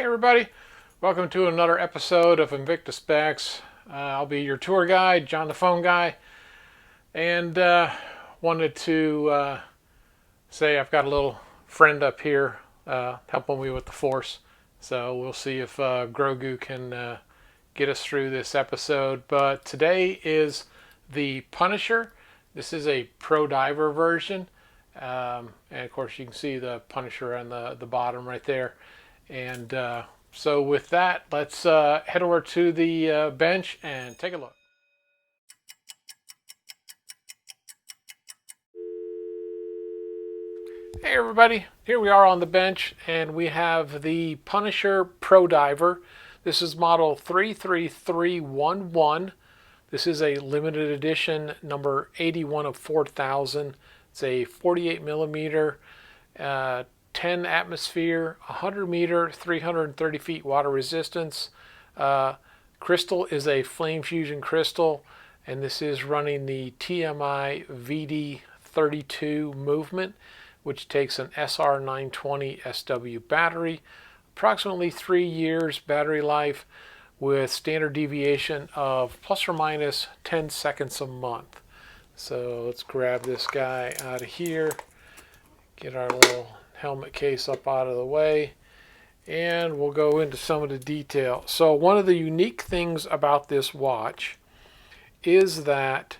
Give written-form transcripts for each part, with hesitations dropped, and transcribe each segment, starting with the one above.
Hey everybody, welcome to another episode of Invicta Specs. I'll be your tour guide, John the Phone Guy, and wanted to say I've got a little friend up here helping me with the force, so we'll see if Grogu can get us through this episode. But today is the Punisher. This is a Pro Diver version, and of course you can see the Punisher on the bottom right there. And so with that, let's head over to the bench and take a look. Hey everybody, here we are on the bench and we have the Punisher Pro Diver. This is model 33311. This is a limited edition number 81 of 4000. It's a 48 millimeter 10 atmosphere, 100 meter, 330 feet water resistance. Crystal is a flame fusion crystal, and this is running the TMI VD32 movement, which takes an SR920 SW battery, approximately 3 years battery life with standard deviation of plus or minus 10 seconds a month. So let's grab this guy out of here, get our little helmet case up out of the way, and we'll go into some of the detail. So one of the unique things about this watch is that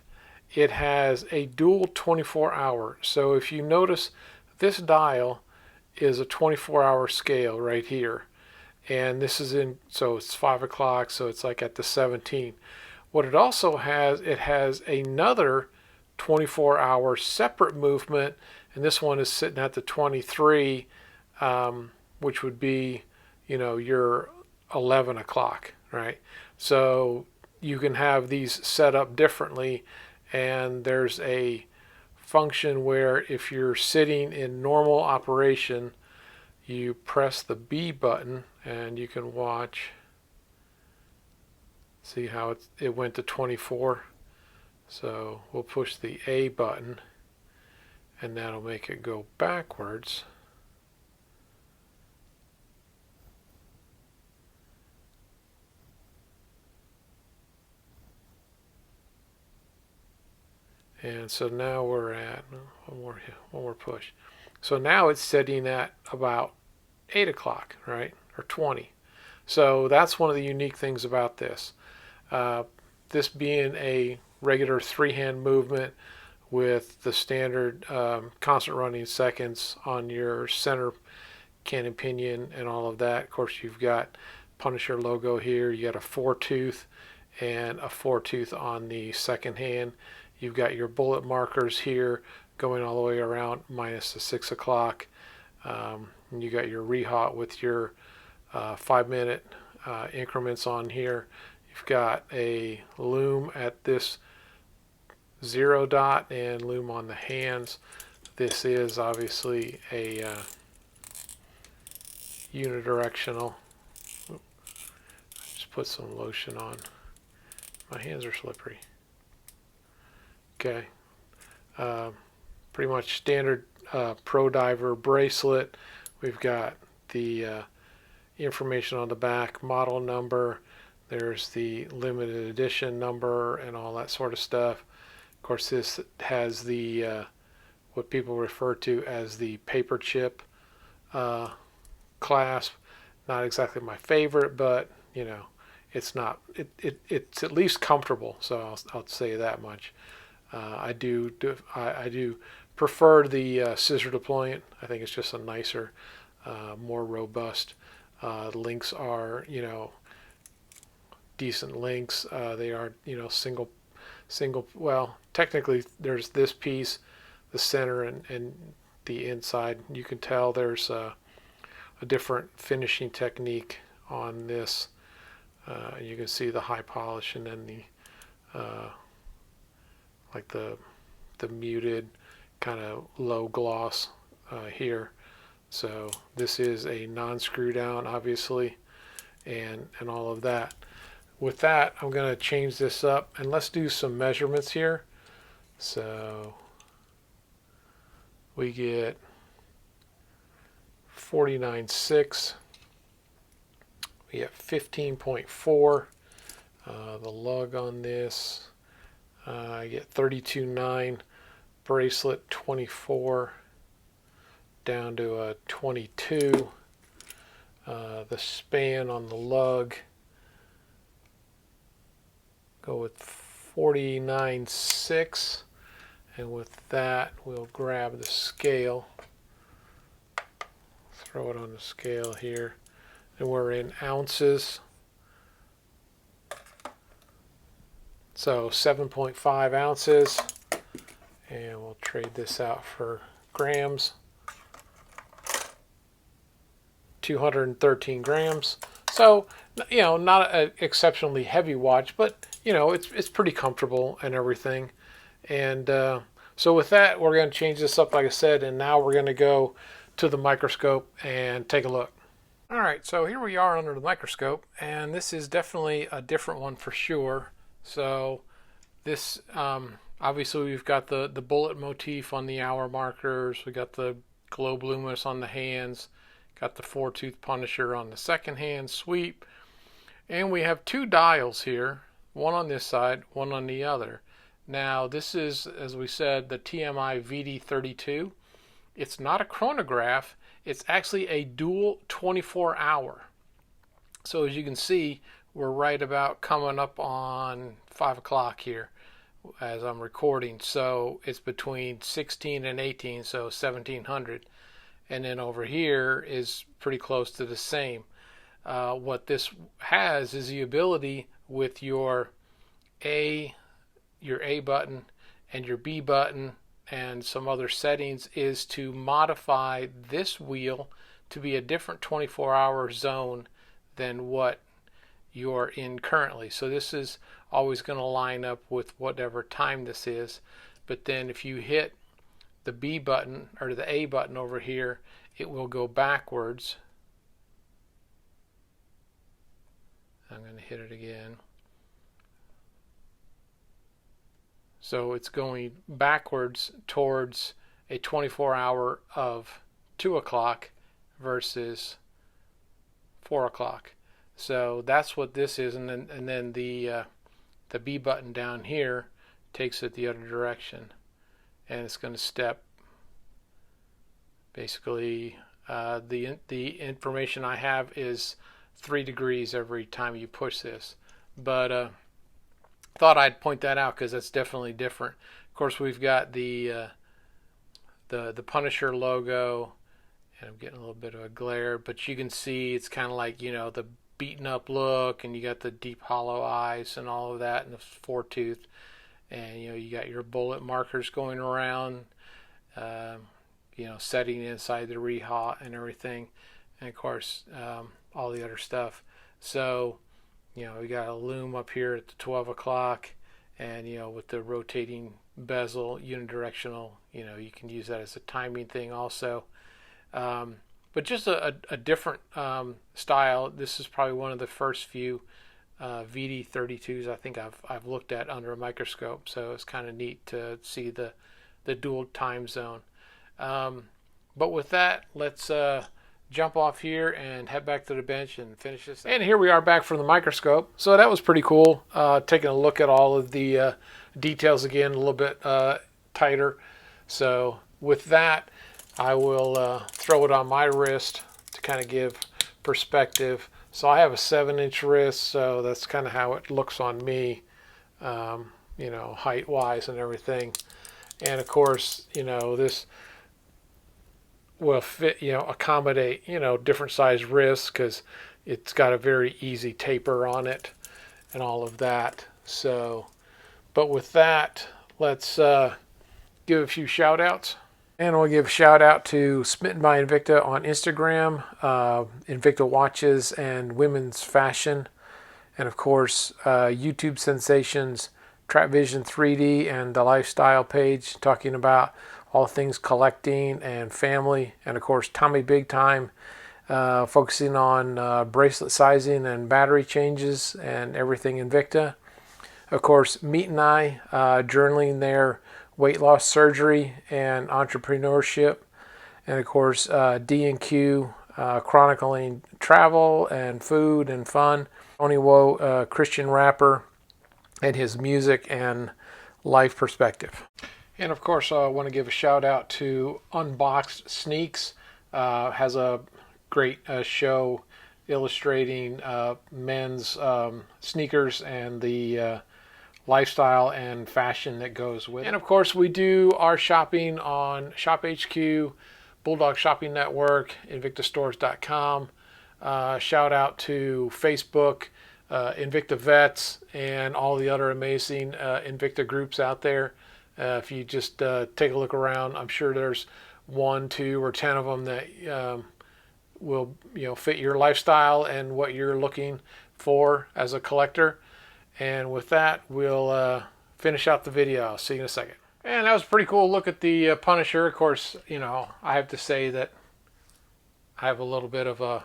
it has a dual 24-hour. So if you notice, this dial is a 24-hour scale right here, and this is in, so it's 5 o'clock, so it's like at the 17. What it also has, it has another 24-hour separate movement, and this one is sitting at the 23, which would be, you know, your 11 o'clock, right? So you can have these set up differently, and there's a function where if you're sitting in normal operation, you press the B button and you can watch, see how it went to 24. So we'll push the A button and that'll make it go backwards. And so now we're at one more push. So now it's setting at about 8 o'clock, right? Or 20. So that's one of the unique things about this. This being a regular 3-hand movement with the standard constant running seconds on your center cannon pinion and all of that. Of course, you've got Punisher logo here. You got a 4-tooth and a 4-tooth on the second hand. You've got your bullet markers here going all the way around minus the 6 o'clock. And you got your rehot with your 5-minute increments on here. You've got a loom at this 0 dot and loom on the hands. This is obviously a unidirectional. Just put some lotion on. My hands are slippery. Okay. Pretty much standard Pro Diver bracelet. We've got the information on the back, model number. There's the limited edition number and all that sort of stuff. Of course, this has the what people refer to as the paper chip clasp. Not exactly my favorite, but you know, it's not. It's at least comfortable. So I'll say that much. I do prefer the scissor deployment. I think it's just a nicer, more robust. Links are, you know, decent links. They are, you know, single. Well, technically, there's this piece, the center, and the inside. You can tell there's a different finishing technique on this. You can see the high polish and then the like the muted kind of low gloss here. So this is a non-screw down, obviously, and all of that. With that, I'm going to change this up and let's do some measurements here. So we get 49.6 we get 15.4. The lug on this, I get 32.9. Bracelet 24 down to a 22. The span on the lug, go with 49.6, and with that we'll grab the scale, throw it on the scale here, and we're in ounces, so 7.5 ounces, and we'll trade this out for grams. 213 grams. So, you know, not an exceptionally heavy watch, but, you know, it's pretty comfortable and everything. And so with that, we're going to change this up, like I said, and now we're going to go to the microscope and take a look. All right, so here we are under the microscope, and this is definitely a different one for sure. So this, obviously we've got the bullet motif on the hour markers, we got the globe luminous on the hands, got the 4-tooth Punisher on the second hand sweep, and we have two dials here, one on this side, one on the other. Now this is, as we said, the TMI VD32. It's not a chronograph, it's actually a dual 24-hour. So as you can see, we're right about coming up on 5 o'clock here as I'm recording. So it's between 16 and 18, so 1700. And then over here is pretty close to the same. What this has is the ability with your A button and your B button and some other settings is to modify this wheel to be a different 24-hour zone than what you're in currently. So this is always going to line up with whatever time this is. But then if you hit the B button or the A button over here, it will go backwards. I'm going to hit it again. So it's going backwards towards a 24-hour of 2 o'clock versus 4 o'clock. So that's what this is, and then the B button down here takes it the other direction, and it's going to step. Basically, the information I have is 3 degrees every time you push this, but thought I'd point that out because that's definitely different. Of course, we've got the Punisher logo, and I'm getting a little bit of a glare, but you can see it's kind of like, you know, the beaten up look, and you got the deep hollow eyes and all of that, and the 4-tooth, and you know, you got your bullet markers going around, you know, setting inside the rehaut and everything, and of course all the other stuff. So, you know, we got a loom up here at the 12 o'clock, and you know, with the rotating bezel, unidirectional, you know, you can use that as a timing thing also. But just a different style. This is probably one of the first few VD32s I think I've looked at under a microscope, so it's kind of neat to see the dual time zone. But with that, let's jump off here and head back to the bench and finish this. And here we are back from the microscope. So that was pretty cool, taking a look at all of the details again, a little bit tighter. So with that, I will throw it on my wrist to kind of give perspective. So I have a 7-inch wrist, so that's kind of how it looks on me, you know, height wise and everything. And of course, you know, this will fit, you know, accommodate, you know, different size wrists because it's got a very easy taper on it and all of that. So, but with that, let's give a few shout outs. And we'll give a shout out to Smitten by Invicta on Instagram, Invicta Watches and Women's Fashion, and of course YouTube sensations Trap Vision 3D and the Lifestyle page talking about all things collecting and family, and of course Tommy Big Time focusing on bracelet sizing and battery changes and everything Invicta. Of course Meat and I journaling their weight loss surgery and entrepreneurship, and of course D&Q chronicling travel and food and fun. Tony Woe, Christian rapper, and his music and life perspective. And of course, I want to give a shout out to Unboxed Sneaks. Has a great show illustrating men's sneakers and the lifestyle and fashion that goes with it. And of course, we do our shopping on SHOPHQ, BULLDOG Shopping Network, InvictaStores.com. Shout out to Facebook, InvictaVets, and all the other amazing Invicta groups out there. If you just take a look around, I'm sure there's 1, 2, or 10 of them that will fit your lifestyle and what you're looking for as a collector. And with that, we'll finish out the video. I'll see you in a second. And that was a pretty cool look at the Punisher. Of course, I have to say that I have a little bit of a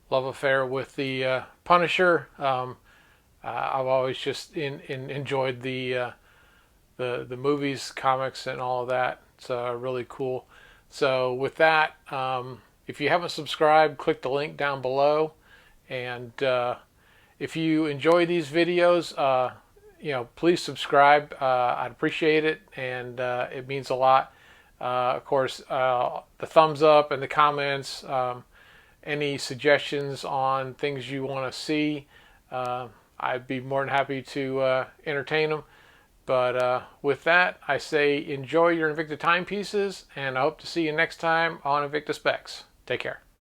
love affair with the Punisher. I've always just enjoyed the movies, comics, and all of that. It's really cool. So with that, if you haven't subscribed, click the link down below. And if you enjoy these videos, please subscribe. I'd appreciate it, and it means a lot. Of course, the thumbs up and the comments, any suggestions on things you want to see, I'd be more than happy to entertain them. But with that, I say enjoy your Invicta timepieces, and I hope to see you next time on Invicta Specs. Take care.